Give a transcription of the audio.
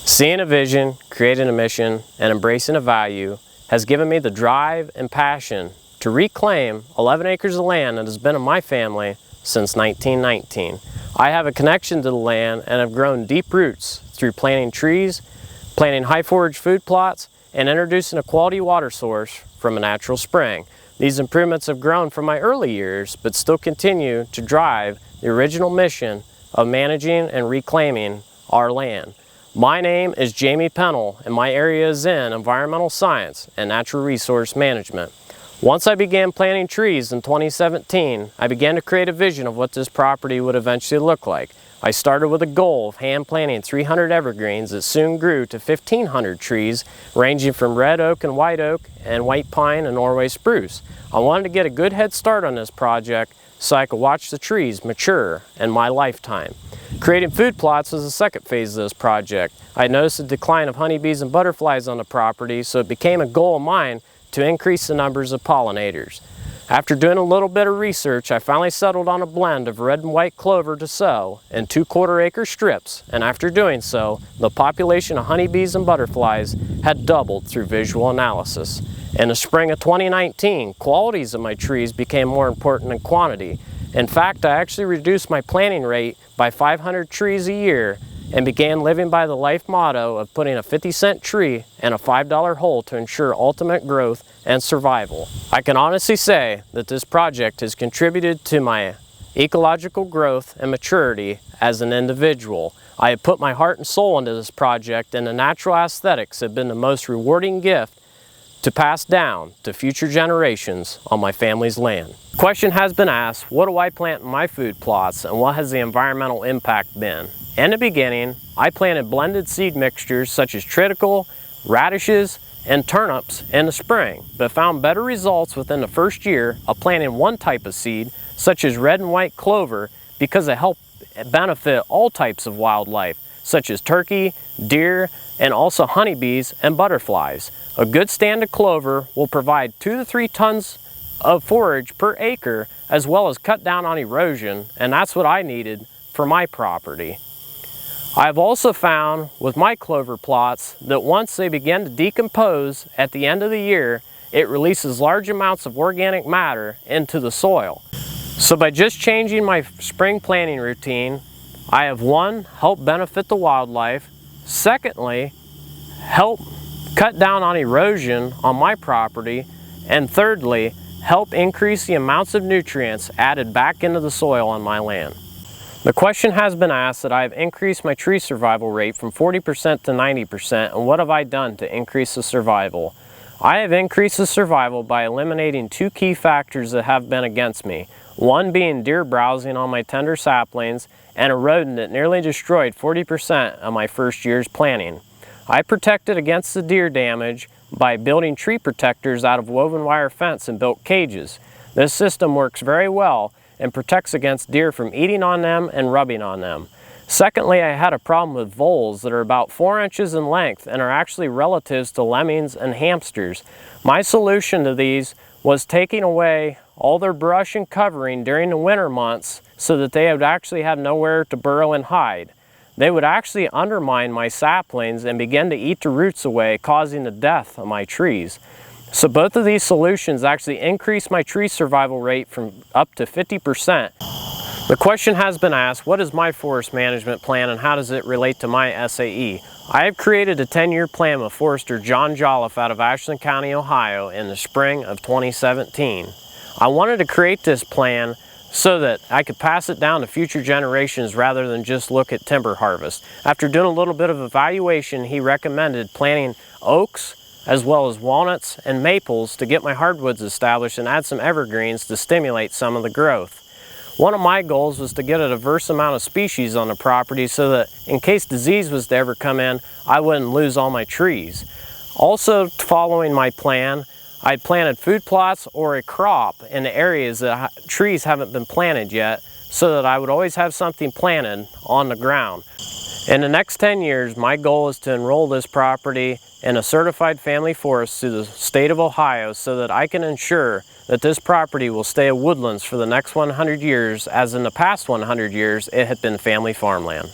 Seeing a vision, creating a mission, and embracing a value has given me the drive and passion to reclaim 11 acres of land that has been in my family since 1919. I have a connection to the land and have grown deep roots through planting trees, planting high forage food plots, and introducing a quality water source from a natural spring. These improvements have grown from my early years, but still continue to drive the original mission of managing and reclaiming our land. My name is Jamie Pennell, and my area is in environmental science and natural resource management. Once I began planting trees in 2017, I began to create a vision of what this property would eventually look like. I started with a goal of hand planting 300 evergreens that soon grew to 1,500 trees, ranging from red oak and white pine and Norway spruce. I wanted to get a good head start on this project so I could watch the trees mature in my lifetime. Creating food plots was the second phase of this project. I noticed a decline of honeybees and butterflies on the property, so it became a goal of mine to increase the numbers of pollinators. After doing a little bit of research, I finally settled on a blend of red and white clover to sow in 2¼ acre strips, and after doing so, the population of honeybees and butterflies had doubled through visual analysis. In the spring of 2019, qualities of my trees became more important than quantity. In fact, I actually reduced my planting rate by 500 trees a year and began living by the life motto of putting a 50-cent tree in a $5 hole to ensure ultimate growth and survival. I can honestly say that this project has contributed to my ecological growth and maturity as an individual. I have put my heart and soul into this project, and the natural aesthetics have been the most rewarding gift to pass down to future generations on my family's land. The question has been asked, what do I plant in my food plots and what has the environmental impact been? In the beginning, I planted blended seed mixtures such as triticale, radishes, and turnips in the spring, but found better results within the first year of planting one type of seed, such as red and white clover, because it helped benefit all types of wildlife, such as turkey, deer, and also honeybees and butterflies. A good stand of clover will provide 2 to 3 tons of forage per acre, as well as cut down on erosion, and that's what I needed for my property. I've also found with my clover plots that once they begin to decompose at the end of the year, it releases large amounts of organic matter into the soil. So by just changing my spring planting routine, I have one, helped benefit the wildlife, secondly, help cut down on erosion on my property, and thirdly, help increase the amounts of nutrients added back into the soil on my land. The question has been asked that I have increased my tree survival rate from 40% to 90%, and what have I done to increase the survival? I have increased the survival by eliminating 2 key factors that have been against me. One being deer browsing on my tender saplings and a rodent that nearly destroyed 40% of my first year's planting. I protected against the deer damage by building tree protectors out of woven wire fence and built cages. This system works very well and protects against deer from eating on them and rubbing on them. Secondly, I had a problem with voles that are about 4 inches in length and are actually relatives to lemmings and hamsters. My solution to these was taking away all their brush and covering during the winter months so that they would actually have nowhere to burrow and hide. They would actually undermine my saplings and begin to eat the roots away, causing the death of my trees. So both of these solutions actually increased my tree survival rate from up to 50%. The question has been asked, what is my forest management plan and how does it relate to my SAE? I have created a 10-year plan with Forester John Jolliffe out of Ashland County, Ohio in the spring of 2017. I wanted to create this plan so that I could pass it down to future generations rather than just look at timber harvest. After doing a little bit of evaluation, he recommended planting oaks as well as walnuts and maples to get my hardwoods established and add some evergreens to stimulate some of the growth. One of my goals was to get a diverse amount of species on the property so that in case disease was to ever come in, I wouldn't lose all my trees. Also, following my plan, I planted food plots or a crop in the areas that trees haven't been planted yet so that I would always have something planted on the ground. In the next 10 years, my goal is to enroll this property in a certified family forest through the state of Ohio so that I can ensure that this property will stay a woodlands for the next 100 years, as in the past 100 years it had been family farmland.